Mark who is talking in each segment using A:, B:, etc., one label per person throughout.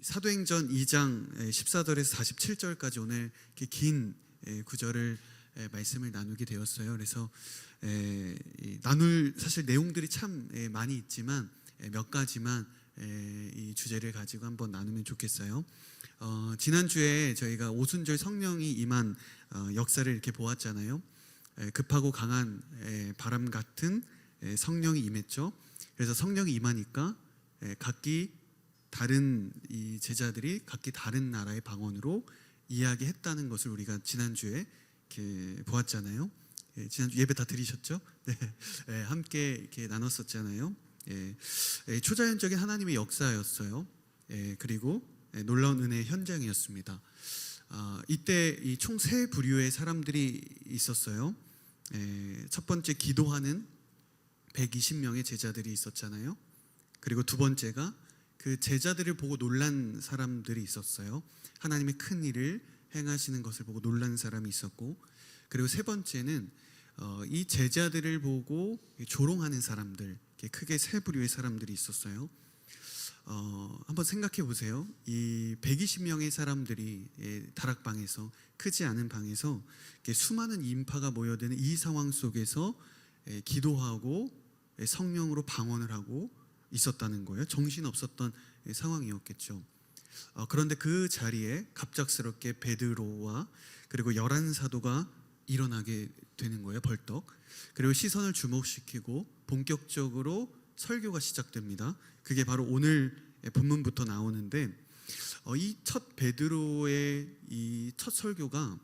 A: 사도행전 2장 14절에서 47절까지 오늘 이렇게 긴 구절을 말씀을 나누게 되었어요. 그래서 나눌 사실 내용들이 참 많이 있지만 몇 가지만 이 주제를 가지고 한번 나누면 좋겠어요. 지난주에 저희가 오순절 성령이 임한 역사를 이렇게 보았잖아요. 급하고 강한 바람 같은 성령이 임했죠. 그래서 성령이 임하니까 각기 다른 이 제자들이 각기 다른 나라의 방언으로 이야기했다는 것을 우리가 지난주에 이렇게 보았잖아요. 지난주 예배 다 드리셨죠? 네, 함께 이렇게 나눴었잖아요. 초자연적인 하나님의 역사였어요. 그리고 놀라운 은혜의 현장이었습니다. 이때 이 총 세 부류의 사람들이 있었어요. 첫 번째 기도하는 120명의 제자들이 있었잖아요. 그리고 두 번째가 그 제자들을 보고 놀란 사람들이 있었어요. 하나님의 큰 일을 행하시는 것을 보고 놀란 사람이 있었고, 그리고 세 번째는 이 제자들을 보고 조롱하는 사람들, 크게 세 부류의 사람들이 있었어요. 한번 생각해 보세요. 이 120명의 사람들이 다락방에서, 크지 않은 방에서 수많은 인파가 모여드는 이 상황 속에서 기도하고 성령으로 방언을 하고 있었다는 거예요. 정신없었던 상황이었겠죠. 그런데 그 자리에 갑작스럽게 베드로와 그리고 11사도가 일어나게 되는 거예요. 벌떡. 그리고 시선을 주목시키고 본격적으로 설교가 시작됩니다. 그게 바로 오늘 본문부터 나오는데, 이 첫 베드로의 이 첫 설교가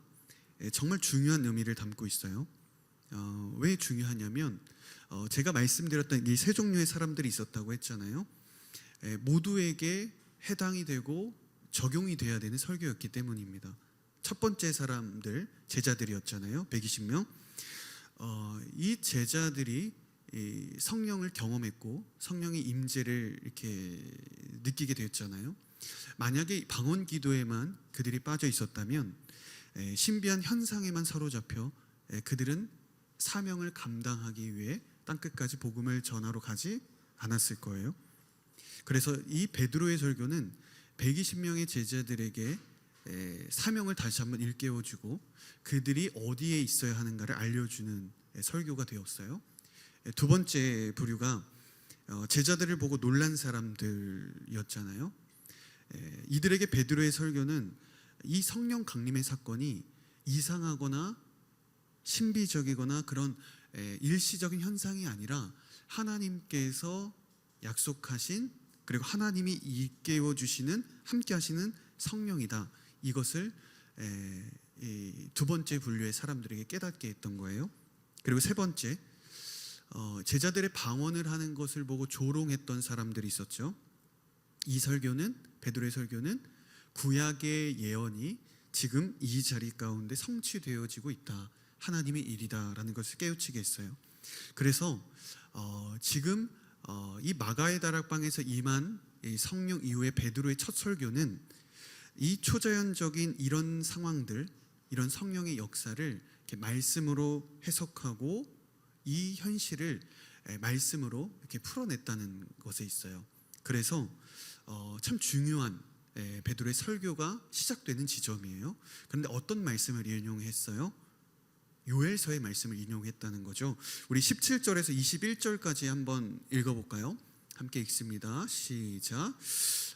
A: 정말 중요한 의미를 담고 있어요. 왜 중요하냐면 제가 말씀드렸던 이 세 종류의 사람들이 있었다고 했잖아요. 모두에게 해당이 되고 적용이 돼야 되는 설교였기 때문입니다. 첫 번째 사람들, 제자들이었잖아요. 120명. 이 제자들이 이 성령을 경험했고 성령의 임재를 이렇게 느끼게 되었잖아요. 만약에 방언 기도에만 그들이 빠져 있었다면, 신비한 현상에만 사로잡혀 그들은 사명을 감당하기 위해 땅끝까지 복음을 전하러 가지 않았을 거예요. 그래서 이 베드로의 설교는 120명의 제자들에게 사명을 다시 한번 일깨워주고 그들이 어디에 있어야 하는가를 알려주는 설교가 되었어요. 두 번째 부류가 제자들을 보고 놀란 사람들이었잖아요. 이들에게 베드로의 설교는 이 성령 강림의 사건이 이상하거나 신비적이거나 그런 일시적인 현상이 아니라 하나님께서 약속하신, 그리고 하나님이 일깨워 주시는, 함께 하시는 성령이다. 이것을 두 번째 분류의 사람들에게 깨닫게 했던 거예요. 그리고 세 번째, 제자들의 방언을 하는 것을 보고 조롱했던 사람들이 있었죠. 이 설교는, 베드로의 설교는 구약의 예언이 지금 이 자리 가운데 성취되어지고 있다, 하나님의 일이다라는 것을 깨우치게 했어요. 그래서 지금 이 마가의 다락방에서 임한 이 성령 이후의 베드로의 첫 설교는 이 초자연적인 이런 상황들, 이런 성령의 역사를 이렇게 말씀으로 해석하고 이 현실을 말씀으로 이렇게 풀어냈다는 것에 있어요. 그래서 참 중요한 베드로의 설교가 시작되는 지점이에요. 그런데 어떤 말씀을 인용했어요? 요엘서의 말씀을 인용했다는 거죠. 우리 17절에서 21절까지 한번 읽어볼까요? 함께 읽습니다. 시작.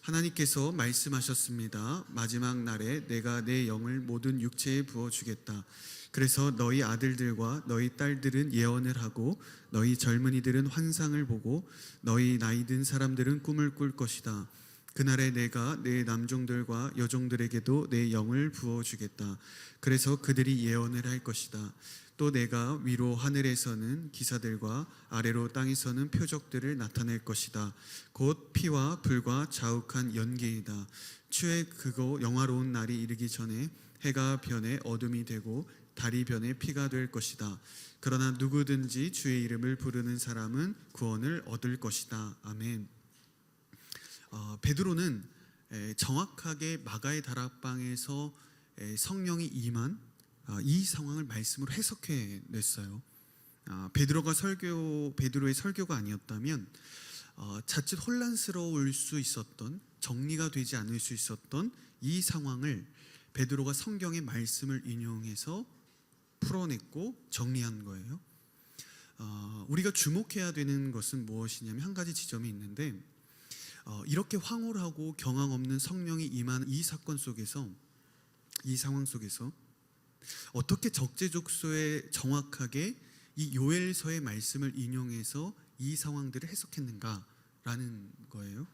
A: 하나님께서 말씀하셨습니다. 마지막 날에 내가 내 영을 모든 육체에 부어주겠다. 그래서 너희 아들들과 너희 딸들은 예언을 하고 너희 젊은이들은 환상을 보고 너희 나이 든 사람들은 꿈을 꿀 것이다. 그날에 내가 내 남종들과 여종들에게도 내 영을 부어주겠다. 그래서 그들이 예언을 할 것이다. 또 내가 위로 하늘에서는 기사들과 아래로 땅에서는 표적들을 나타낼 것이다. 곧 피와 불과 자욱한 연기이다. 주의 크고 영화로운 날이 이르기 전에 해가 변해 어둠이 되고 달이 변해 피가 될 것이다. 그러나 누구든지 주의 이름을 부르는 사람은 구원을 얻을 것이다. 아멘. 베드로는 정확하게 마가의 다락방에서 성령이 임한 이 상황을 말씀으로 해석해 냈어요. 베드로의 설교가 아니었다면 자칫 혼란스러울 수 있었던 정리가 되지 않을 수 있었던 이 상황을 베드로가 성경의 말씀을 인용해서 풀어냈고 정리한 거예요. 우리가 주목해야 되는 것은 무엇이냐면 한 가지 지점이 있는데, 이렇게 황홀하고 경황 없는 성령이 임한 이 사건 속에서, 이 상황 속에서 어떻게 적재적소에 정확하게 이 요엘서의 말씀을 인용해서 이 상황들을 해석했는가라는 거예요.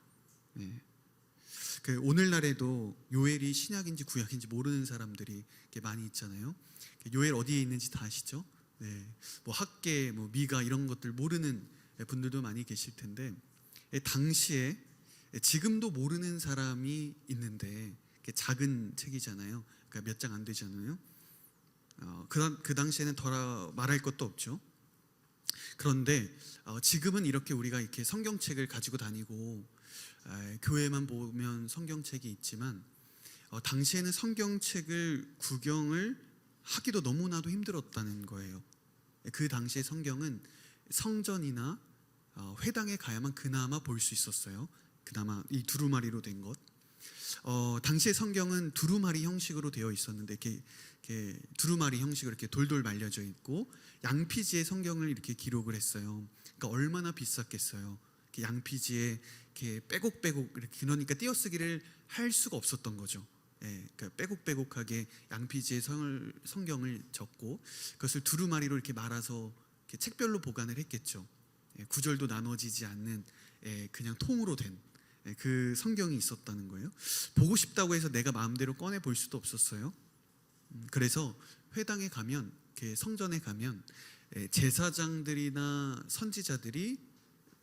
A: 네. 오늘날에도 요엘이 신약인지 구약인지 모르는 사람들이 많이 있잖아요. 요엘 어디에 있는지 다 아시죠? 네. 뭐 학계, 뭐 미가 이런 것들 모르는 분들도 많이 계실 텐데, 당시에 지금도 모르는 사람이 있는데 작은 책이잖아요. 그러니까 몇 장 안 되잖아요. 그 당시에는 더 말할 것도 없죠. 그런데 지금은 이렇게 우리가 이렇게 성경책을 가지고 다니고 교회만 보면 성경책이 있지만, 당시에는 성경책을 구경을 하기도 너무나도 힘들었다는 거예요. 그 당시의 성경은 성전이나 회당에 가야만 그나마 볼 수 있었어요. 그나마 이 두루마리로 된 것. 당시의 성경은 두루마리 형식으로 되어 있었는데, 이렇게 두루마리 형식으로 이렇게 돌돌 말려져 있고 양피지에 성경을 이렇게 기록을 했어요. 그러니까 얼마나 비쌌겠어요. 양피지에 이렇게 빼곡빼곡, 이렇게 그러니까 띄어쓰기를 할 수가 없었던 거죠. 그러니까 빼곡빼곡하게 양피지에 성경을 적고 그것을 두루마리로 이렇게 말아서 이렇게 책별로 보관을 했겠죠. 구절도 나눠지지 않는 그냥 통으로 된 그 성경이 있었다는 거예요. 보고 싶다고 해서 내가 마음대로 꺼내 볼 수도 없었어요. 그래서 회당에 가면, 성전에 가면 제사장들이나 선지자들이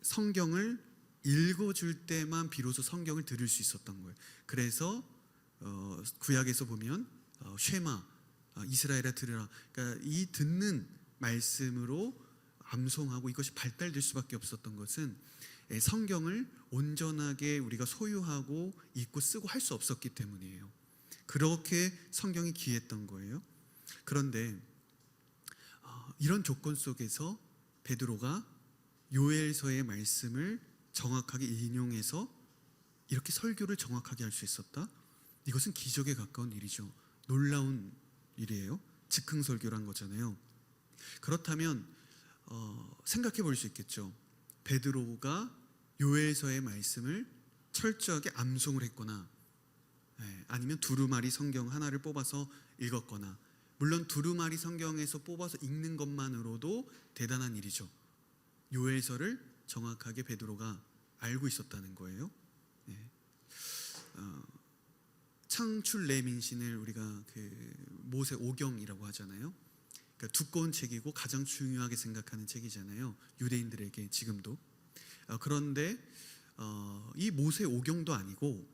A: 성경을 읽어줄 때만 비로소 성경을 들을 수 있었던 거예요. 그래서 구약에서 보면 쉐마, 이스라엘아 들으라. 그러니까 이 듣는 말씀으로 암송하고 이것이 발달될 수밖에 없었던 것은 성경을 온전하게 우리가 소유하고 읽고 쓰고 할 수 없었기 때문이에요. 그렇게 성경이 귀했던 거예요. 그런데 이런 조건 속에서 베드로가 요엘서의 말씀을 정확하게 인용해서 이렇게 설교를 정확하게 할 수 있었다? 이것은 기적에 가까운 일이죠. 놀라운 일이에요. 즉흥설교란 거잖아요. 그렇다면 생각해 볼 수 있겠죠. 베드로가 요엘서의 말씀을 철저하게 암송을 했거나, 아니면 두루마리 성경 하나를 뽑아서 읽었거나, 물론 두루마리 성경에서 뽑아서 읽는 것만으로도 대단한 일이죠. 요엘서를 정확하게 베드로가 알고 있었다는 거예요. 창출 레민신을 우리가 모세 오경이라고 하잖아요. 그러니까 두꺼운 책이고 가장 중요하게 생각하는 책이잖아요. 유대인들에게 지금도. 그런데 이 모세 오경도 아니고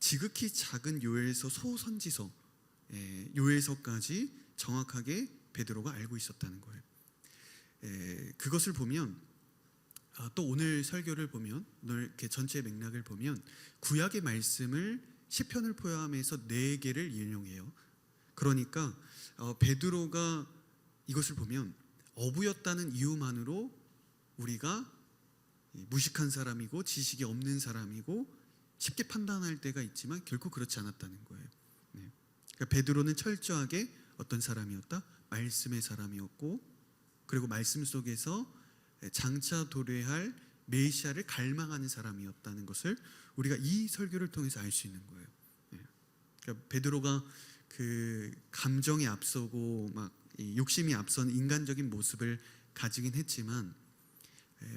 A: 지극히 작은 요엘서 소선지서, 요엘서까지 정확하게 베드로가 알고 있었다는 거예요. 그것을 보면 또 오늘 설교를 보면, 오늘 이렇게 전체 맥락을 보면 구약의 말씀을 시편을 포함해서 4개를 인용해요. 그러니까 베드로가 이것을 보면 어부였다는 이유만으로 우리가 무식한 사람이고 지식이 없는 사람이고 쉽게 판단할 때가 있지만 결코 그렇지 않았다는 거예요. 그러니까 베드로는 철저하게 어떤 사람이었다? 말씀의 사람이었고, 그리고 말씀 속에서 장차 도래할 메시아를 갈망하는 사람이었다는 것을 우리가 이 설교를 통해서 알 수 있는 거예요. 그러니까 베드로가 그 감정이 앞서고 막 욕심이 앞선 인간적인 모습을 가지긴 했지만,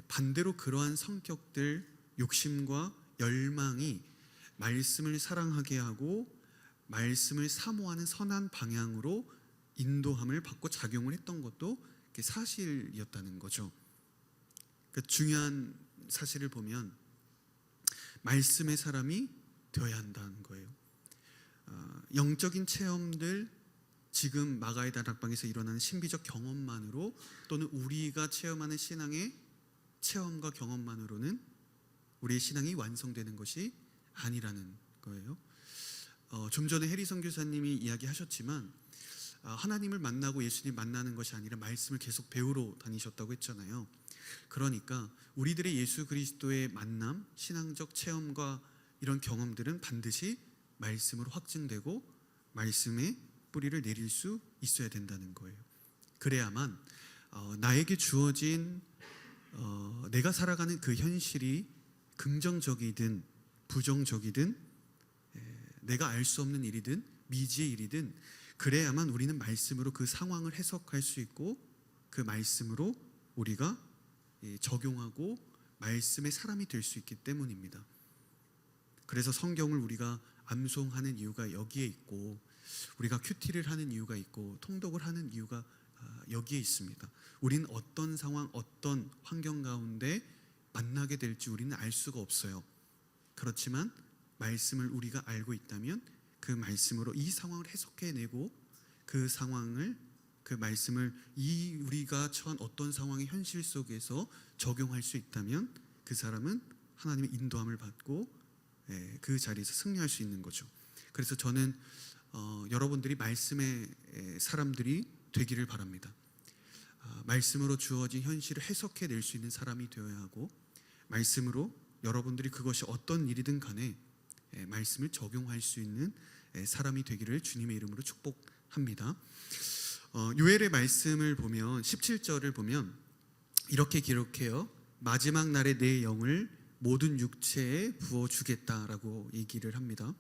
A: 반대로 그러한 성격들, 욕심과 열망이 말씀을 사랑하게 하고 말씀을 사모하는 선한 방향으로 인도함을 받고 작용을 했던 것도 사실이었다는 거죠. 그러니까 중요한 사실을 보면 말씀의 사람이 되어야 한다는 거예요. 영적인 체험들, 지금 마가의 다락방에서 일어나는 신비적 경험만으로, 또는 우리가 체험하는 신앙의 체험과 경험만으로는 우리의 신앙이 완성되는 것이 아니라는 거예요. 좀 전에 해리선 교사님이 이야기하셨지만, 하나님을 만나고 예수님 만나는 것이 아니라 말씀을 계속 배우러 다니셨다고 했잖아요. 그러니까 우리들의 예수 그리스도의 만남, 신앙적 체험과 이런 경험들은 반드시 말씀으로 확증되고 말씀의 뿌리를 내릴 수 있어야 된다는 거예요. 그래야만 나에게 주어진 내가 살아가는 그 현실이 긍정적이든 부정적이든 내가 알 수 없는 일이든 미지의 일이든 그래야만 우리는 말씀으로 그 상황을 해석할 수 있고 그 말씀으로 우리가 적용하고 말씀의 사람이 될 수 있기 때문입니다. 그래서 성경을 우리가 암송하는 이유가 여기에 있고 우리가 큐티를 하는 이유가 있고 통독을 하는 이유가 여기에 있습니다. 우리는 어떤 상황, 어떤 환경 가운데 만나게 될지 우리는 알 수가 없어요. 그렇지만 말씀을 우리가 알고 있다면 그 말씀으로 이 상황을 해석해내고 그 상황을 그 말씀을 우리가 처한 어떤 상황의 현실 속에서 적용할 수 있다면 그 사람은 하나님의 인도함을 받고 그 자리에서 승리할 수 있는 거죠. 그래서 저는 여러분들이 말씀의 사람들이 되기를 바랍니다. 말씀으로 주어진 현실을 해석해낼 수 있는 사람이 되어야 하고 말씀으로 여러분들이 그것이 어떤 일이든 간에 말씀을 적용할 수 있는 사람이 되기를 주님의 이름으로 축복합니다. 요엘의 말씀을 보면 17절을 보면 이렇게 기록해요. 마지막 날에 내 영을 모든 육체에 부어주겠다라고 얘기를 합니다.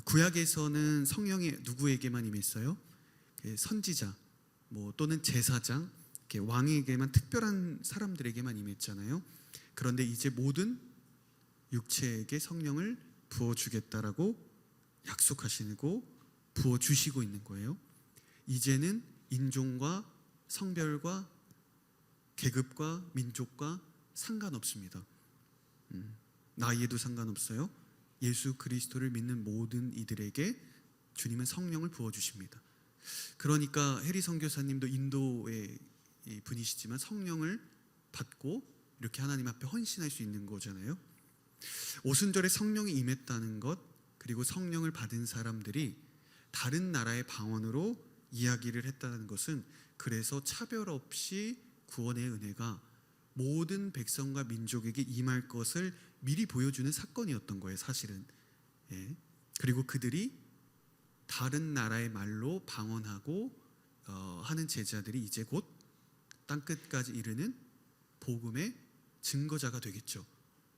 A: 구약에서는 성령이 누구에게만 임했어요? 선지자 또는 제사장, 왕에게만, 특별한 사람들에게만 임했잖아요. 그런데 이제 모든 육체에게 성령을 부어주겠다라고 약속하시고 부어주시고 있는 거예요. 이제는 인종과 성별과 계급과 민족과 상관없습니다. 나이에도 상관없어요. 예수 그리스도를 믿는 모든 이들에게 주님은 성령을 부어주십니다. 그러니까 해리 선교사님도 인도의 분이시지만 성령을 받고 이렇게 하나님 앞에 헌신할 수 있는 거잖아요. 오순절에 성령이 임했다는 것, 그리고 성령을 받은 사람들이 다른 나라의 방언으로 이야기를 했다는 것은 그래서 차별 없이 구원의 은혜가 모든 백성과 민족에게 임할 것을 미리 보여주는 사건이었던 거예요, 사실은. 그리고 그들이 다른 나라의 말로 방언하고 하는 제자들이 이제 곧 땅끝까지 이르는 복음의 증거자가 되겠죠.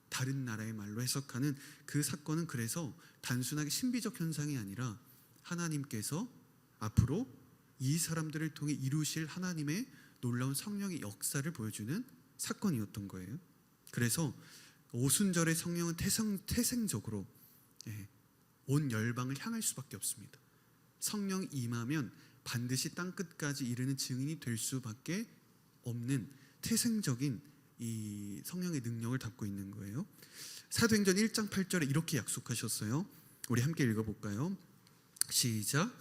A: 다른 나라의 말로 해석하는 그 사건은 그래서 단순하게 신비적 현상이 아니라 하나님께서 앞으로 이 사람들을 통해 이루실 하나님의 놀라운 성령의 역사를 보여주는 사건이었던 거예요. 그래서 오순절의 성령은 태생적으로 온 열방을 향할 수밖에 없습니다. 성령이 임하면 반드시 땅끝까지 이르는 증인이 될 수밖에 없는 태생적인 이 성령의 능력을 담고 있는 거예요. 사도행전 1장 8절에 이렇게 약속하셨어요. 우리 함께 읽어볼까요? 시작.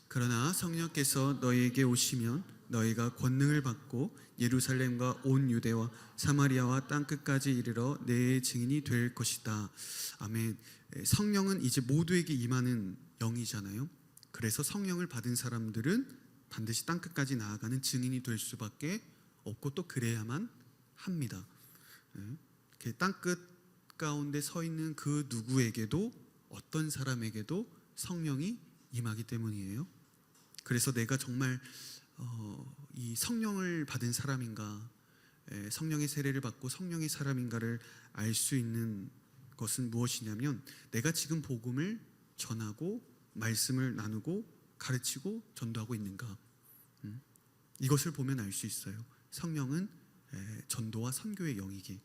A: 그러나 성령께서 너희에게 오시면 너희가 권능을 받고 예루살렘과 온 유대와 사마리아와 땅끝까지 이르러 내 증인이 될 것이다. 아멘. 성령은 이제 모두에게 임하는 영이잖아요. 그래서 성령을 받은 사람들은 반드시 땅끝까지 나아가는 증인이 될 수밖에 없고 또 그래야만 합니다. 땅끝 가운데 서 있는 그 누구에게도 어떤 사람에게도 성령이 임하기 때문이에요. 그래서 내가 정말 이 성령을 받은 사람인가, 성령의 세례를 받고 성령의 사람인가를 알 수 있는 것은 무엇이냐면 내가 지금 복음을 전하고 말씀을 나누고 가르치고 전도하고 있는가, 이것을 보면 알 수 있어요. 성령은 전도와 선교의 영이기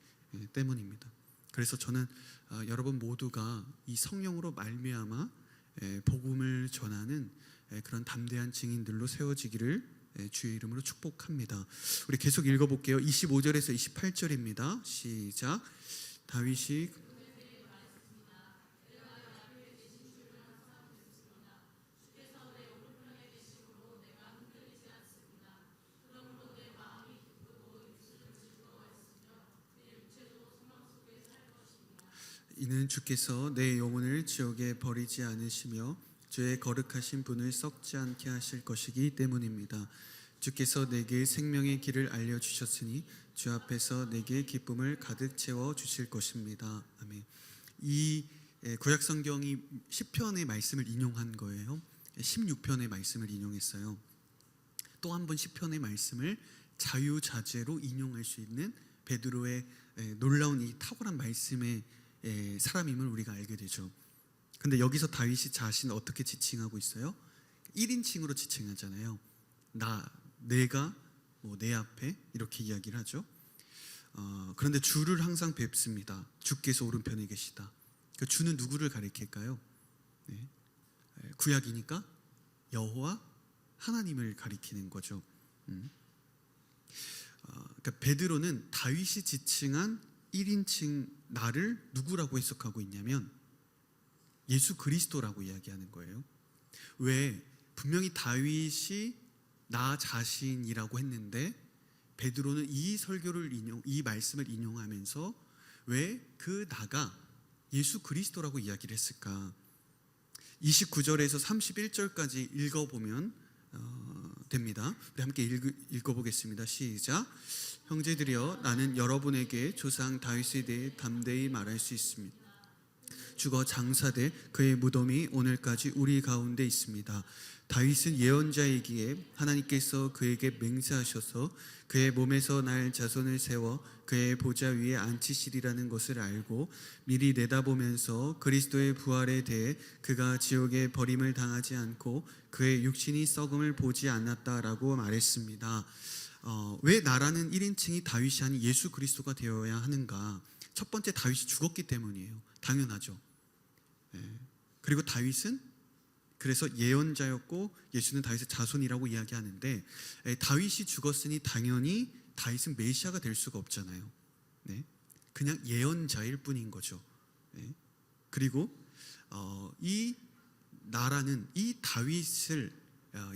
A: 때문입니다. 그래서 저는 여러분 모두가 이 성령으로 말미암아 복음을 전하는 그런 담대한 증인들로 세워지기를 주의 이름으로 축복합니다. 우리 계속 읽어볼게요. 25절에서 28절입니다. 시작. 다윗이 이는 주께서 내 영혼을 지옥에 버리지 않으시며 주의 거룩하신 분을 썩지 않게 하실 것이기 때문입니다. 주께서 내게 생명의 길을 알려주셨으니 주 앞에서 내게 기쁨을 가득 채워 주실 것입니다. 아멘. 이 구약 성경이 시편의 말씀을 인용한 거예요. 16편의 말씀을 인용했어요. 또 한 번 시편의 말씀을 자유자재로 인용할 수 있는 베드로의 놀라운 이 탁월한 말씀의 사람임을 우리가 알게 되죠. 근데 여기서 다윗이 자신을 어떻게 지칭하고 있어요? 1인칭으로 지칭하잖아요. 내가 내 앞에 이렇게 이야기를 하죠. 그런데 주를 항상 뵙습니다. 주께서 오른편에 계시다. 그 주는 누구를 가리킬까요? 네. 구약이니까 여호와 하나님을 가리키는 거죠. 그러니까 베드로는 다윗이 지칭한 1인칭 나를 누구라고 해석하고 있냐면 예수 그리스도라고 이야기하는 거예요. 왜? 분명히 다윗이 나 자신이라고 했는데 베드로는 이 말씀을 인용하면서 왜 그 나가 예수 그리스도라고 이야기를 했을까? 29절에서 31절까지 읽어보면 됩니다. 우리 함께 읽어보겠습니다. 시작. 형제들이여, 나는 여러분에게 조상 다윗에 대해 담대히 말할 수 있습니다. 죽어 장사돼 그의 무덤이 오늘까지 우리 가운데 있습니다. 다윗은 예언자이기에 하나님께서 그에게 맹세하셔서 그의 몸에서 날 자손을 세워 그의 보좌 위에 앉히시리라는 것을 알고 미리 내다보면서 그리스도의 부활에 대해 그가 지옥에 버림을 당하지 않고 그의 육신이 썩음을 보지 않았다라고 말했습니다. 왜 나라는 1인칭이 다윗이 아닌 예수 그리스도가 되어야 하는가? 첫 번째, 다윗이 죽었기 때문이에요. 당연하죠. 그리고 다윗은 그래서 예언자였고 예수는 다윗의 자손이라고 이야기하는데 다윗이 죽었으니 당연히 다윗은 메시아가 될 수가 없잖아요. 그냥 예언자일 뿐인 거죠. 그리고 이 나라는 이 다윗을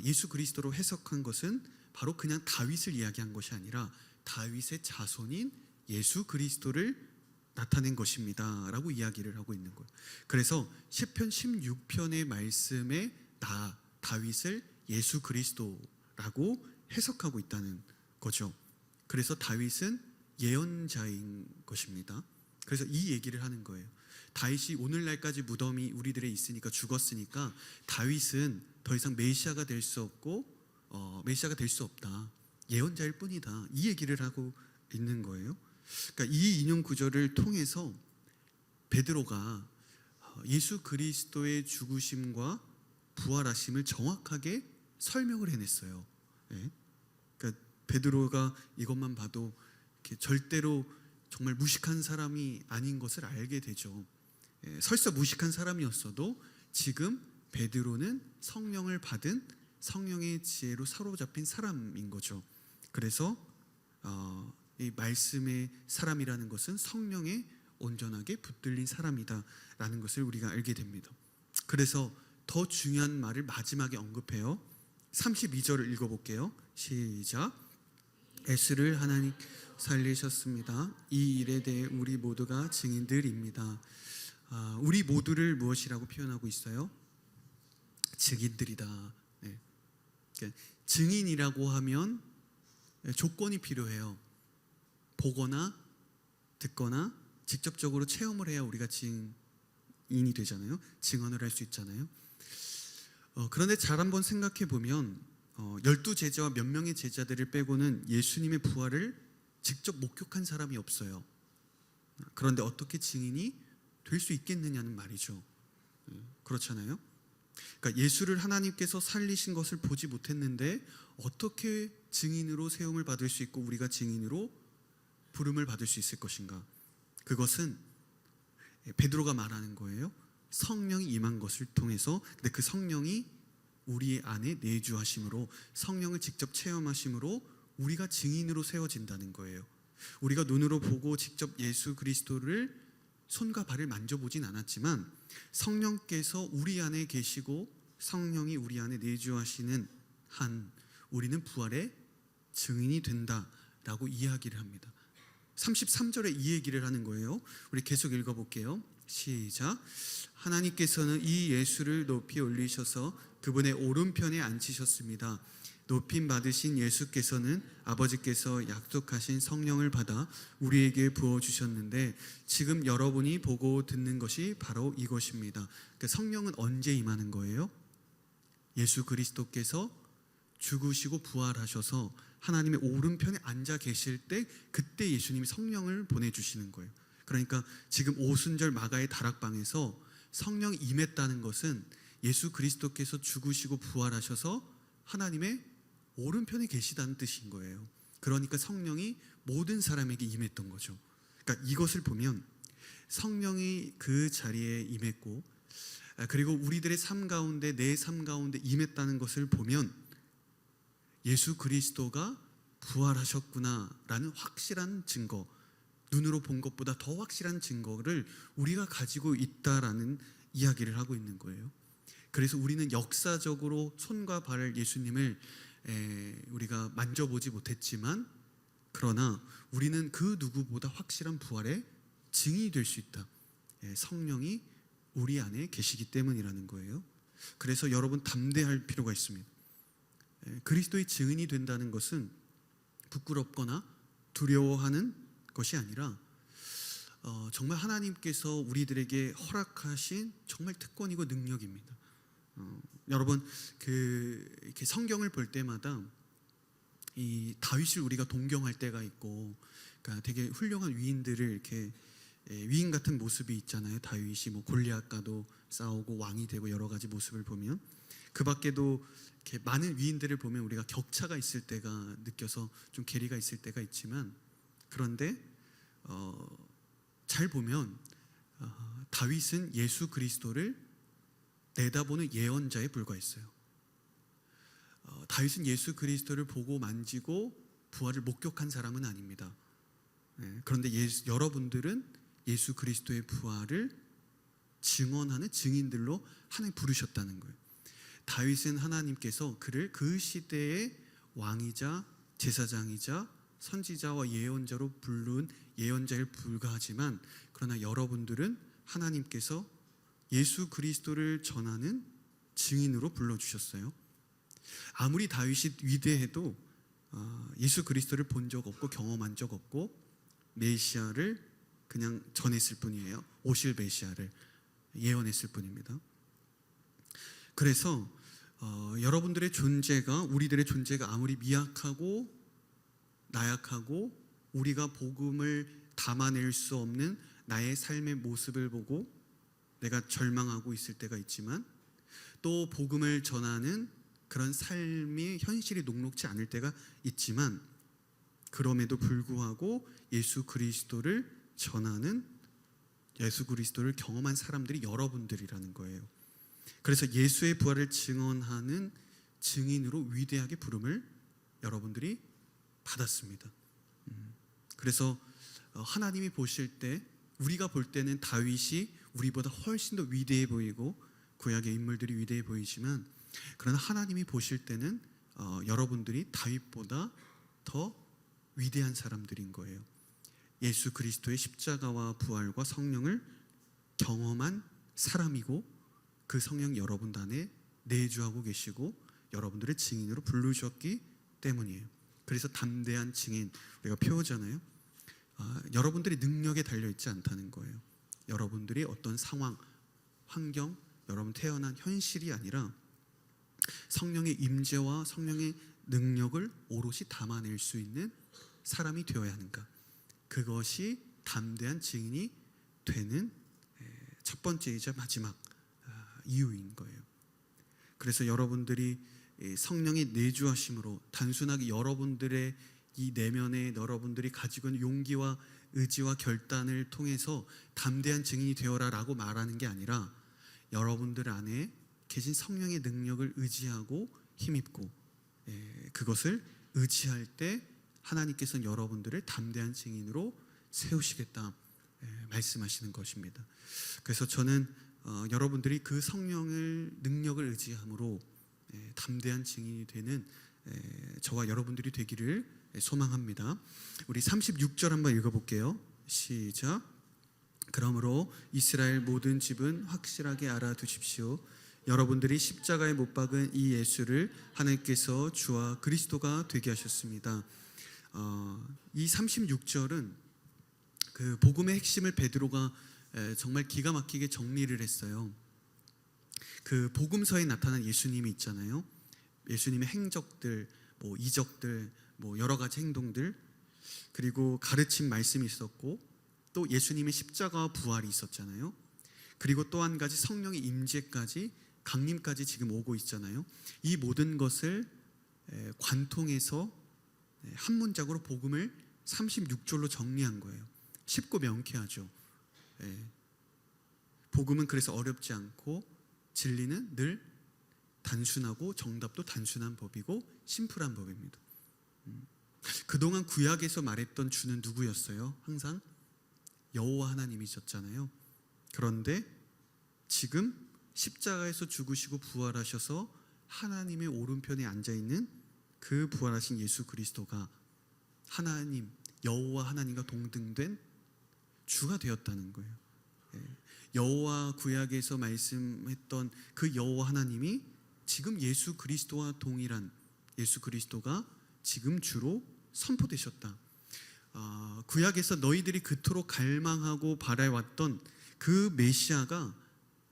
A: 예수 그리스도로 해석한 것은 바로 그냥 다윗을 이야기한 것이 아니라 다윗의 자손인 예수 그리스도를 나타낸 것입니다 라고 이야기를 하고 있는 거예요. 그래서 시편 16편의 말씀에 다윗을 예수 그리스도라고 해석하고 있다는 거죠. 그래서 다윗은 예언자인 것입니다. 그래서 이 얘기를 하는 거예요. 다윗이 오늘날까지 무덤이 우리들에 있으니까 죽었으니까 다윗은 더 이상 메시아가 될 수 없고 메시아가 될 수 없다. 예언자일 뿐이다. 이 얘기를 하고 있는 거예요. 그러니까 이 인용 구절을 통해서 베드로가 예수 그리스도의 죽으심과 부활하심을 정확하게 설명을 해냈어요. 그러니까 베드로가 이것만 봐도 절대로 정말 무식한 사람이 아닌 것을 알게 되죠. 설사 무식한 사람이었어도 지금 베드로는 성령을 받은 성령의 지혜로 사로잡힌 사람인 거죠. 그래서 이 말씀의 사람이라는 것은 성령에 온전하게 붙들린 사람이다라는 것을 우리가 알게 됩니다. 그래서 더 중요한 말을 마지막에 언급해요. 32절을 읽어볼게요. 시작. 예수를 하나님 살리셨습니다. 이 일에 대해 우리 모두가 증인들입니다. 우리 모두를 무엇이라고 표현하고 있어요? 증인들이다. 그러니까 증인이라고 하면 조건이 필요해요. 보거나 듣거나 직접적으로 체험을 해야 우리가 증인이 되잖아요. 증언을 할 수 있잖아요. 그런데 잘 한번 생각해 보면 12제자와 몇 명의 제자들을 빼고는 예수님의 부활을 직접 목격한 사람이 없어요. 그런데 어떻게 증인이 될 수 있겠느냐는 말이죠. 그렇잖아요. 그러니까 예수를 하나님께서 살리신 것을 보지 못했는데 어떻게 증인으로 세움을 받을 수 있고 우리가 증인으로 부름을 받을 수 있을 것인가? 그것은 베드로가 말하는 거예요. 성령이 임한 것을 통해서. 근데 그 성령이 우리 안에 내주하심으로, 성령을 직접 체험하심으로 우리가 증인으로 세워진다는 거예요. 우리가 눈으로 보고 직접 예수 그리스도를 손과 발을 만져보진 않았지만 성령께서 우리 안에 계시고 성령이 우리 안에 내주하시는 한 우리는 부활의 증인이 된다라고 이야기를 합니다. 33절에 이 얘기를 하는 거예요. 우리 계속 읽어볼게요. 시작. 하나님께서는 이 예수를 높이 올리셔서 그분의 오른편에 앉히셨습니다. 높임 받으신 예수께서는 아버지께서 약속하신 성령을 받아 우리에게 부어주셨는데 지금 여러분이 보고 듣는 것이 바로 이것입니다. 그러니까 성령은 언제 임하는 거예요? 예수 그리스도께서 죽으시고 부활하셔서 하나님의 오른편에 앉아 계실 때 그때 예수님이 성령을 보내주시는 거예요. 그러니까 지금 오순절 마가의 다락방에서 성령이 임했다는 것은 예수 그리스도께서 죽으시고 부활하셔서 하나님의 오른편에 계시다는 뜻인 거예요. 그러니까 성령이 모든 사람에게 임했던 거죠. 그러니까 이것을 보면 성령이 그 자리에 임했고, 그리고 우리들의 삶 가운데, 내 삶 가운데 임했다는 것을 보면 예수 그리스도가 부활하셨구나라는 확실한 증거, 눈으로 본 것보다 더 확실한 증거를 우리가 가지고 있다라는 이야기를 하고 있는 거예요. 그래서 우리는 역사적으로 손과 발을 예수님을 우리가 만져보지 못했지만, 그러나 우리는 그 누구보다 확실한 부활의 증인이 될 수 있다. 성령이 우리 안에 계시기 때문이라는 거예요. 그래서 여러분 담대할 필요가 있습니다. 그리스도의 증인이 된다는 것은 부끄럽거나 두려워하는 것이 아니라 정말 하나님께서 우리들에게 허락하신 정말 특권이고 능력입니다. 여러분 이렇게 성경을 볼 때마다 이 다윗을 우리가 동경할 때가 있고, 그러니까 되게 훌륭한 위인들을 이렇게 위인 같은 모습이 있잖아요. 다윗이 뭐 골리앗과도 싸우고 왕이 되고 여러 가지 모습을 보면, 그 밖에도 이렇게 많은 위인들을 보면 우리가 격차가 있을 때가 느껴서 좀 괴리가 있을 때가 있지만, 그런데 잘 보면 다윗은 예수 그리스도를 내다보는 예언자에 불과했어요. 다윗은 예수 그리스도를 보고 만지고 부활을 목격한 사람은 아닙니다. 그런데 여러분들은 예수 그리스도의 부활을 증언하는 증인들로 하나님 부르셨다는 거예요. 다윗은 하나님께서 그를 그 시대의 왕이자 제사장이자 선지자와 예언자로 부른 예언자에 불과하지만, 그러나 여러분들은 하나님께서 예수 그리스도를 전하는 증인으로 불러주셨어요. 아무리 다윗이 위대해도 예수 그리스도를 본 적 없고 경험한 적 없고 메시아를 그냥 전했을 뿐이에요. 오실 메시아를 예언했을 뿐입니다. 그래서 여러분들의 존재가, 우리들의 존재가 아무리 미약하고 나약하고 우리가 복음을 담아낼 수 없는 나의 삶의 모습을 보고 내가 절망하고 있을 때가 있지만, 또 복음을 전하는 그런 삶의 현실이 녹록지 않을 때가 있지만, 그럼에도 불구하고 예수 그리스도를 전하는, 예수 그리스도를 경험한 사람들이 여러분들이라는 거예요. 그래서 예수의 부활을 증언하는 증인으로 위대하게 부름을 여러분들이 받았습니다. 그래서 하나님이 보실 때, 우리가 볼 때는 다윗이 우리보다 훨씬 더 위대해 보이고 구약의 인물들이 위대해 보이지만, 그러나 하나님이 보실 때는 여러분들이 다윗보다 더 위대한 사람들인 거예요. 예수 그리스도의 십자가와 부활과 성령을 경험한 사람이고, 그 성령이 여러분 안에 내주하고 계시고 여러분들의 증인으로 부르셨기 때문이에요. 그래서 담대한 증인, 우리가 표하잖아요. 여러분들이 능력에 달려있지 않다는 거예요. 여러분들이 어떤 상황, 환경, 여러분 태어난 현실이 아니라 성령의 임재와 성령의 능력을 오롯이 담아낼 수 있는 사람이 되어야 하는가. 그것이 담대한 증인이 되는 첫 번째이자 마지막 이유인 거예요. 그래서 여러분들이 성령의 내주하심으로 단순하게 여러분들의 이 내면에 여러분들이 가지고 있는 용기와 의지와 결단을 통해서 담대한 증인이 되어라 라고 말하는 게 아니라, 여러분들 안에 계신 성령의 능력을 의지하고 힘입고 그것을 의지할 때 하나님께서는 여러분들을 담대한 증인으로 세우시겠다 말씀하시는 것입니다. 그래서 저는 여러분들이 그 성령의 능력을 의지함으로 담대한 증인이 되는 저와 여러분들이 되기를 소망합니다. 우리 36절 한번 읽어볼게요. 시작. 그러므로 이스라엘 모든 집은 확실하게 알아두십시오. 여러분들이 십자가에 못 박은 이 예수를 하나님께서 주와 그리스도가 되게 하셨습니다. 이 36절은 그 복음의 핵심을 베드로가 정말 기가 막히게 정리를 했어요. 그 복음서에 나타난 예수님이 있잖아요. 예수님의 행적들, 뭐 이적들, 뭐 여러 가지 행동들, 그리고 가르침 말씀이 있었고, 또 예수님의 십자가와 부활이 있었잖아요. 그리고 또 한 가지 성령의 임재까지, 강림까지 지금 오고 있잖아요. 이 모든 것을 관통해서 한 문장으로 복음을 36절로 정리한 거예요. 쉽고 명쾌하죠. 복음은 그래서 어렵지 않고, 진리는 늘 단순하고, 정답도 단순한 법이고 심플한 법입니다. 그동안 구약에서 말했던 주는 누구였어요? 항상 여호와 하나님이셨잖아요. 그런데 지금 십자가에서 죽으시고 부활하셔서 하나님의 오른편에 앉아있는 그 부활하신 예수 그리스도가 하나님, 여호와 하나님과 동등된 주가 되었다는 거예요. 여호와 구약에서 말씀했던 그 여호와 하나님이 지금 예수 그리스도와 동일한 예수 그리스도가 지금 주로 선포되셨다. 구약에서 너희들이 그토록 갈망하고 바라왔던 그 메시아가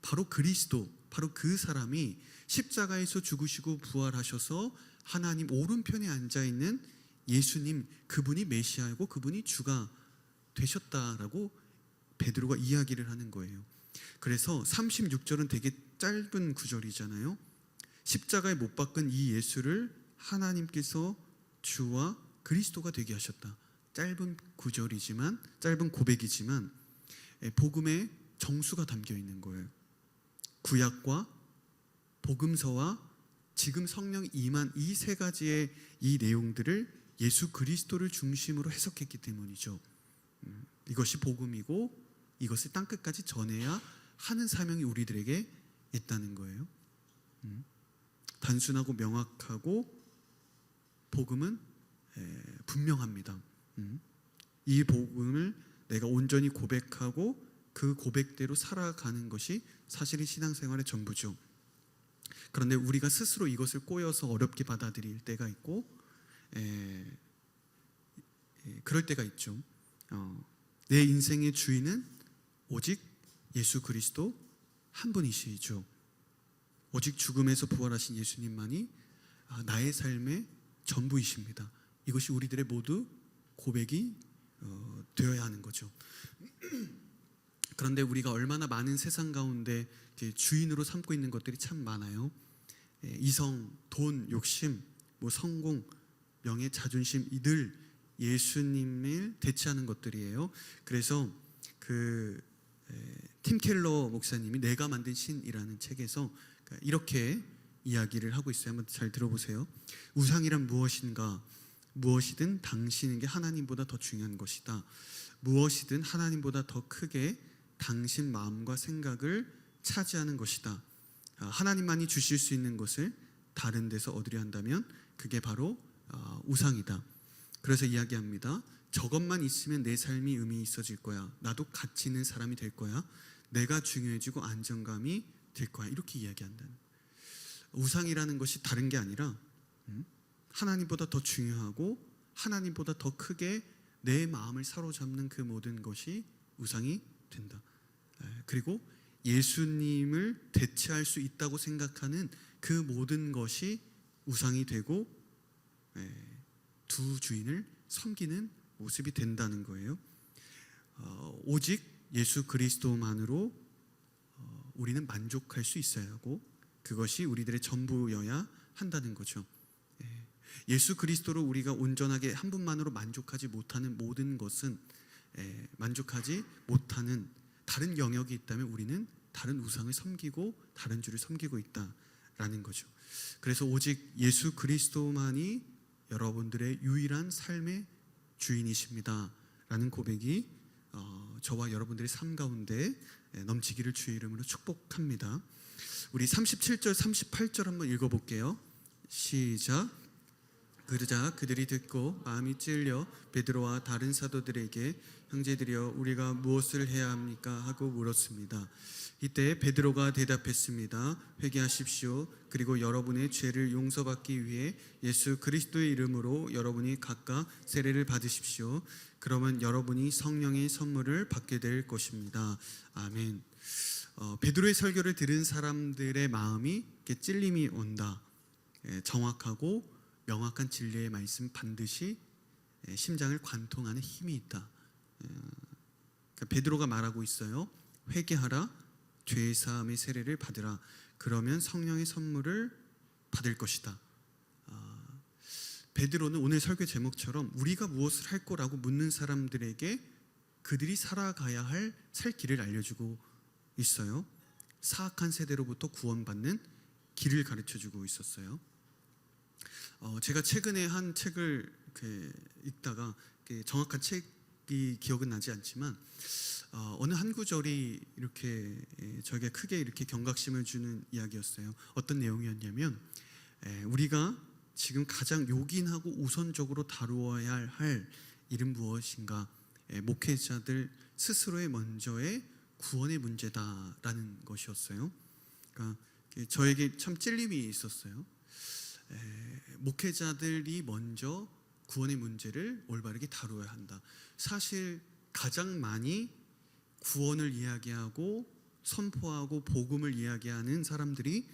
A: 바로 그리스도, 바로 그 사람이 십자가에서 죽으시고 부활하셔서 하나님 오른편에 앉아있는 예수님, 그분이 메시아이고 그분이 주가 되셨다라고 베드로가 이야기를 하는 거예요. 그래서 36절은 되게 짧은 구절이잖아요. 십자가에 못 박은 이 예수를 하나님께서 주와 그리스도가 되게 하셨다. 짧은 구절이지만, 짧은 고백이지만 복음의 정수가 담겨 있는 거예요. 구약과 복음서와 지금 성령 임한 이 세 가지의 이 내용들을 예수 그리스도를 중심으로 해석했기 때문이죠. 이것이 복음이고 이것을 땅끝까지 전해야 하는 사명이 우리들에게 있다는 거예요. 단순하고 명확하고 복음은 분명합니다. 이 복음을 내가 온전히 고백하고 그 고백대로 살아가는 것이 사실은 신앙생활의 전부죠. 그런데 우리가 스스로 이것을 꼬여서 어렵게 받아들일 때가 있고 그럴 때가 있죠. 내 인생의 주인은 오직 예수 그리스도 한 분이시죠. 오직 죽음에서 부활하신 예수님만이 나의 삶의 전부이십니다. 이것이 우리들의 모두 고백이 되어야 하는 거죠. 그런데 우리가 얼마나 많은 세상 가운데 주인으로 삼고 있는 것들이 참 많아요. 이성, 돈, 욕심, 뭐 성공, 명예, 자존심, 이들 예수님을 대체하는 것들이에요. 그래서 팀 켈러 목사님이 내가 만든 신이라는 책에서 이렇게 이야기를 하고 있어요. 한번 잘 들어보세요. 우상이란 무엇인가? 무엇이든 당신에게 하나님보다 더 중요한 것이다. 무엇이든 하나님보다 더 크게 당신 마음과 생각을 차지하는 것이다. 하나님만이 주실 수 있는 것을 다른 데서 얻으려 한다면 그게 바로 우상이다. 그래서 이야기합니다. 저것만 있으면 내 삶이 의미 있어질 거야. 나도 가치 있는 사람이 될 거야. 내가 중요해지고 안정감이 될 거야. 이렇게 이야기한다는. 우상이라는 것이 다른 게 아니라 하나님보다 더 중요하고 하나님보다 더 크게 내 마음을 사로잡는 그 모든 것이 우상이 된다. 그리고 예수님을 대체할 수 있다고 생각하는 그 모든 것이 우상이 되고 두 주인을 섬기는 모습이 된다는 거예요. 오직 예수 그리스도만으로 우리는 만족할 수 있어야 하고 그것이 우리들의 전부여야 한다는 거죠. 예수 그리스도로 우리가 온전하게 한 분만으로 만족하지 못하는 모든 것은 만족하지 못하는 다른 영역이 있다면 우리는 다른 우상을 섬기고 다른 주를 섬기고 있다라는 거죠. 그래서 오직 예수 그리스도만이 여러분들의 유일한 삶의 주인이십니다 라는 고백이 저와 여러분들의 삶 가운데 넘치기를 주의 이름으로 축복합니다. 우리 37절 38절 한번 읽어볼게요. 시작. 그러자 그들이 듣고 마음이 찔려 베드로와 다른 사도들에게 형제들이여 우리가 무엇을 해야 합니까 하고 물었습니다. 이때 베드로가 대답했습니다. 회개하십시오. 그리고 여러분의 죄를 용서받기 위해 예수 그리스도의 이름으로 여러분이 각각 세례를 받으십시오. 그러면 여러분이 성령의 선물을 받게 될 것입니다. 아멘. 베드로의 설교를 들은 사람들의 마음이 이렇게 찔림이 온다. 정확하고 명확한 진리의 말씀 반드시 심장을 관통하는 힘이 있다. 그러니까 베드로가 말하고 있어요. 회개하라, 죄 사함의 세례를 받으라. 그러면 성령의 선물을 받을 것이다. 베드로는 오늘 설교 제목처럼 우리가 무엇을 할 거라고 묻는 사람들에게 그들이 살아가야 할 살 길을 알려주고 있어요. 사악한 세대로부터 구원받는 길을 가르쳐주고 있었어요. 제가 최근에 한 책을 읽다가 정확한 책이 기억은 나지 않지만 어느 한 구절이 이렇게 저에게 크게 이렇게 경각심을 주는 이야기였어요. 어떤 내용이었냐면 우리가 지금 가장 요긴하고 우선적으로 다루어야 할 일은 무엇인가? 목회자들 스스로의 먼저의 구원의 문제다라는 것이었어요. 그러니까 저에게 참 찔림이 있었어요. 목회자들이 먼저 구원의 문제를 올바르게 다루어야 한다. 사실 가장 많이 구원을 이야기하고 선포하고 복음을 이야기하는 사람들이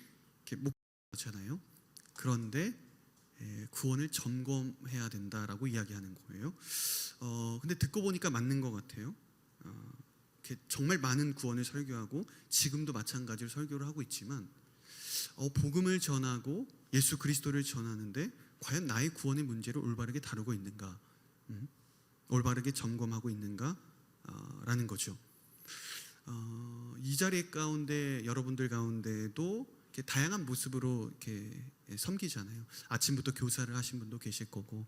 A: 목회자잖아요. 그런데 구원을 점검해야 된다라고 이야기하는 거예요. 근데 듣고 보니까 맞는 것 같아요. 정말 많은 구원을 설교하고 지금도 마찬가지로 설교를 하고 있지만 복음을 전하고 예수 그리스도를 전하는데 과연 나의 구원의 문제를 올바르게 다루고 있는가, 올바르게 점검하고 있는가 라는 거죠. 이 자리 가운데 여러분들 가운데도 이렇게 다양한 모습으로 이렇게 섬기잖아요. 아침부터 교사를 하신 분도 계실 거고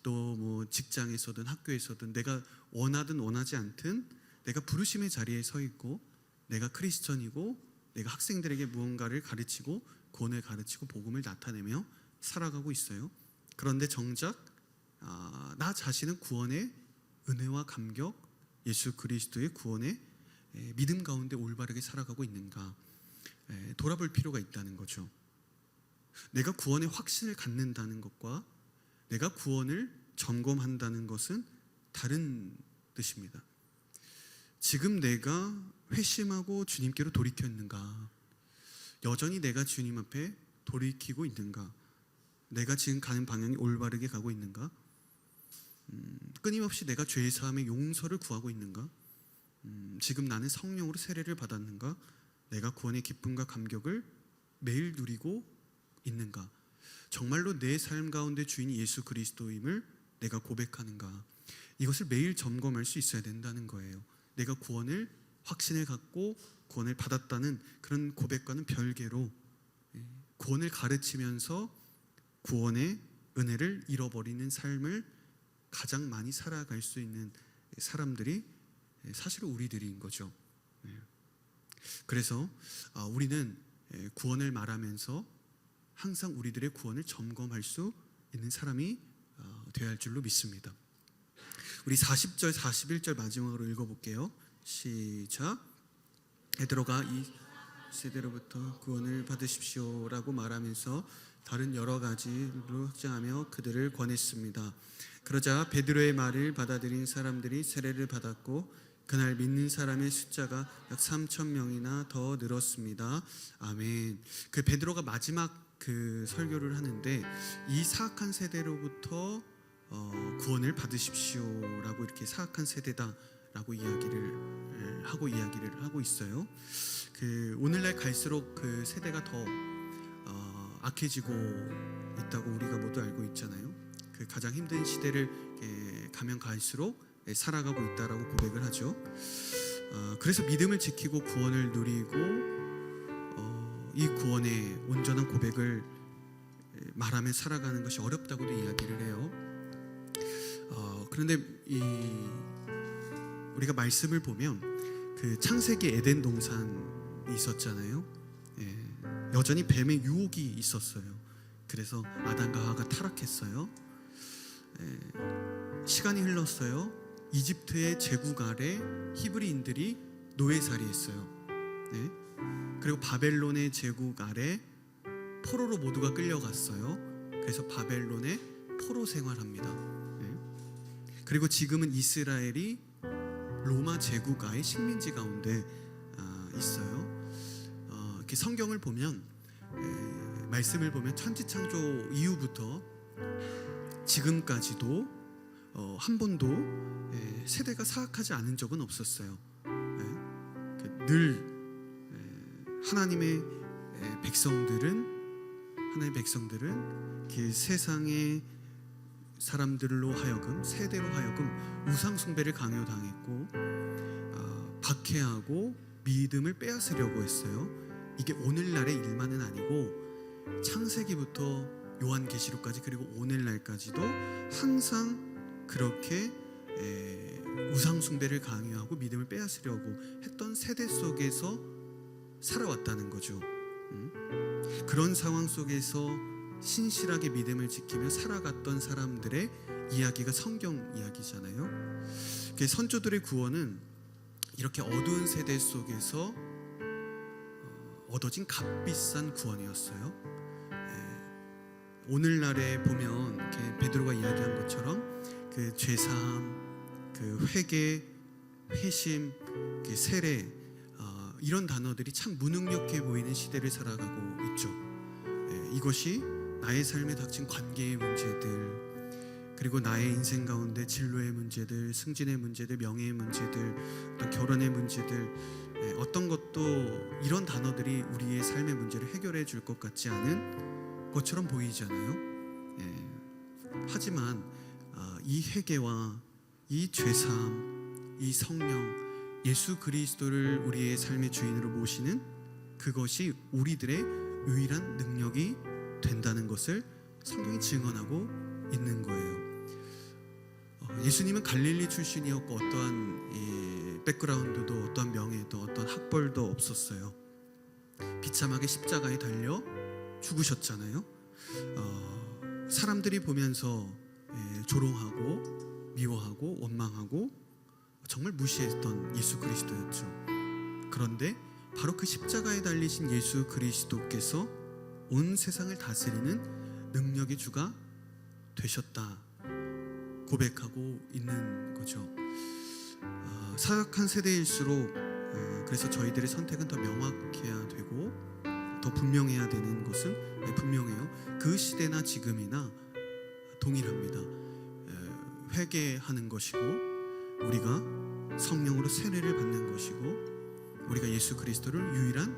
A: 또 뭐 직장에서든 학교에서든 내가 원하든 원하지 않든 내가 부르심의 자리에 서 있고 내가 크리스천이고 내가 학생들에게 무언가를 가르치고 구원을 가르치고 복음을 나타내며 살아가고 있어요. 그런데 정작 나 자신은 구원의 은혜와 감격, 예수 그리스도의 구원의 믿음 가운데 올바르게 살아가고 있는가 돌아볼 필요가 있다는 거죠. 내가 구원의 확신을 갖는다는 것과 내가 구원을 점검한다는 것은 다른 뜻입니다. 지금 내가 회심하고 주님께로 돌이켰는가? 여전히 내가 주님 앞에 돌이키고 있는가? 내가 지금 가는 방향이 올바르게 가고 있는가? 끊임없이 내가 죄 사함의 용서를 구하고 있는가? 지금 나는 성령으로 세례를 받았는가? 내가 구원의 기쁨과 감격을 매일 누리고 있는가? 정말로 내 삶 가운데 주인이 예수 그리스도임을 내가 고백하는가? 이것을 매일 점검할 수 있어야 된다는 거예요. 내가 구원을 확신을 갖고 구원을 받았다는 그런 고백과는 별개로 구원을 가르치면서 구원의 은혜를 잃어버리는 삶을 가장 많이 살아갈 수 있는 사람들이 사실은 우리들인 거죠. 그래서 우리는 구원을 말하면서 항상 우리들의 구원을 점검할 수 있는 사람이 되어야 할 줄로 믿습니다. 우리 40절, 41절 마지막으로 읽어볼게요. 시작. 베드로가 이 세대로부터 구원을 받으십시오라고 말하면서 다른 여러 가지로 확장하며 그들을 권했습니다. 그러자 베드로의 말을 받아들인 사람들이 세례를 받았고 그날 믿는 사람의 숫자가 약 3,000명이나 더 늘었습니다. 아멘. 그 베드로가 마지막 그 설교를 하는데 이 사악한 세대로부터 구원을 받으십시오라고 이렇게 사악한 세대다라고 이야기를 하고 있어요. 그 오늘날 갈수록 그 세대가 더 악해지고 있다고 우리가 모두 알고 있잖아요. 그 가장 힘든 시대를 가면 갈수록 살아가고 있다라고 고백을 하죠. 그래서 믿음을 지키고 구원을 누리고 이 구원의 온전한 고백을 말하며 살아가는 것이 어렵다고도 이야기를 해요. 그런데 우리가 말씀을 보면 그 창세기 에덴 동산이 있었잖아요. 여전히 뱀의 유혹이 있었어요. 그래서 아담과 하와가 타락했어요. 시간이 흘렀어요. 이집트의 제국 아래 히브리인들이 노예살이했어요. 네. 그리고 바벨론의 제국 아래 포로로 모두가 끌려갔어요. 그래서 바벨론의 포로 생활합니다. 네. 그리고 지금은 이스라엘이 로마 제국 아래 식민지 가운데 있어요. 이렇게 성경을 보면 말씀을 보면 천지창조 이후부터 지금까지도 한 번도 세대가 사악하지 않은 적은 없었어요. 늘 하나님의 백성들은 그 세상의 사람들로 하여금 세대로 하여금 우상 숭배를 강요당했고 박해하고 믿음을 빼앗으려고 했어요. 이게 오늘날의 일만은 아니고 창세기부터 요한계시록까지 그리고 오늘날까지도 항상 그렇게 우상 숭배를 강요하고 믿음을 빼앗으려고 했던 세대 속에서 살아왔다는 거죠. 그런 상황 속에서 신실하게 믿음을 지키며 살아갔던 사람들의 이야기가 성경 이야기잖아요. 선조들의 구원은 이렇게 어두운 세대 속에서 얻어진 값비싼 구원이었어요. 오늘날에 보면 이렇게 베드로가 이야기한 것처럼 그 죄사함, 그 회개, 회심, 그 세례 이런 단어들이 참 무능력해 보이는 시대를 살아가고 있죠. 이것이 나의 삶에 닥친 관계의 문제들, 그리고 나의 인생 가운데 진로의 문제들, 승진의 문제들, 명예의 문제들, 어떤 결혼의 문제들, 어떤 것도 이런 단어들이 우리의 삶의 문제를 해결해 줄 것 같지 않은 것처럼 보이잖아요. 하지만 이 회개와 이 죄사함, 이 성령, 예수 그리스도를 우리의 삶의 주인으로 모시는 그것이 우리들의 유일한 능력이 된다는 것을 성경이 증언하고 있는 거예요. 예수님은 갈릴리 출신이었고 어떠한 백그라운드도 어떠한 명예도 어떠한 학벌도 없었어요. 비참하게 십자가에 달려 죽으셨잖아요. 사람들이 보면서 조롱하고 미워하고 원망하고 정말 무시했던 예수 그리스도였죠. 그런데 바로 그 십자가에 달리신 예수 그리스도께서 온 세상을 다스리는 능력의 주가 되셨다 고백하고 있는 거죠. 사역한 세대일수록 그래서 저희들의 선택은 더 명확해야 되고 더 분명해야 되는 것은 분명해요. 그 시대나 지금이나 동일합니다. 회개하는 것이고 우리가 성령으로 세례를 받는 것이고 우리가 예수 그리스도를 유일한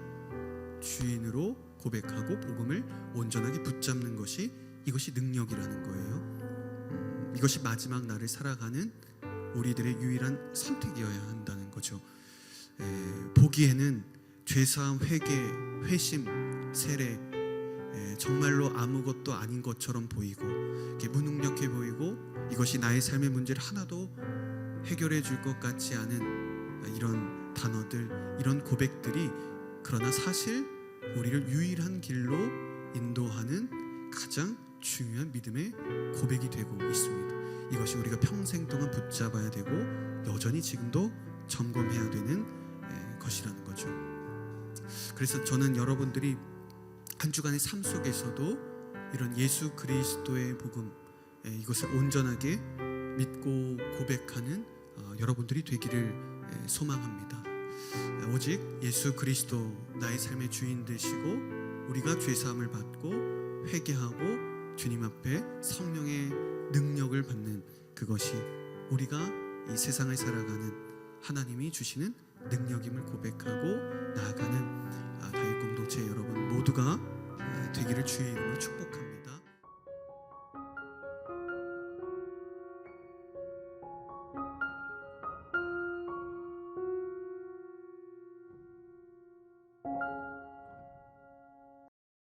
A: 주인으로 고백하고 복음을 온전하게 붙잡는 것이 이것이 능력이라는 거예요. 이것이 마지막 날을 살아가는 우리들의 유일한 선택이어야 한다는 거죠. 보기에는 죄사함, 회개, 회심, 세례 정말로 아무것도 아닌 것처럼 보이고 무능력해 보이고 이것이 나의 삶의 문제를 하나도 해결해 줄 것 같지 않은 이런 단어들, 이런 고백들이 그러나 사실 우리를 유일한 길로 인도하는 가장 중요한 믿음의 고백이 되고 있습니다. 이것이 우리가 평생 동안 붙잡아야 되고 여전히 지금도 점검해야 되는 것이라는 거죠. 그래서 저는 여러분들이 한 주간의 삶 속에서도 이런 예수 그리스도의 복음 이것을 온전하게 믿고 고백하는 여러분들이 되기를 소망합니다. 오직 예수 그리스도 나의 삶의 주인 되시고 우리가 죄사함을 받고 회개하고 주님 앞에 성령의 능력을 받는 그것이 우리가 이 세상을 살아가는 하나님이 주시는 능력임을 고백하고 나아가는 다윗 공동체 여러분 모두가 되기를 주의 이름으로 축복합니다.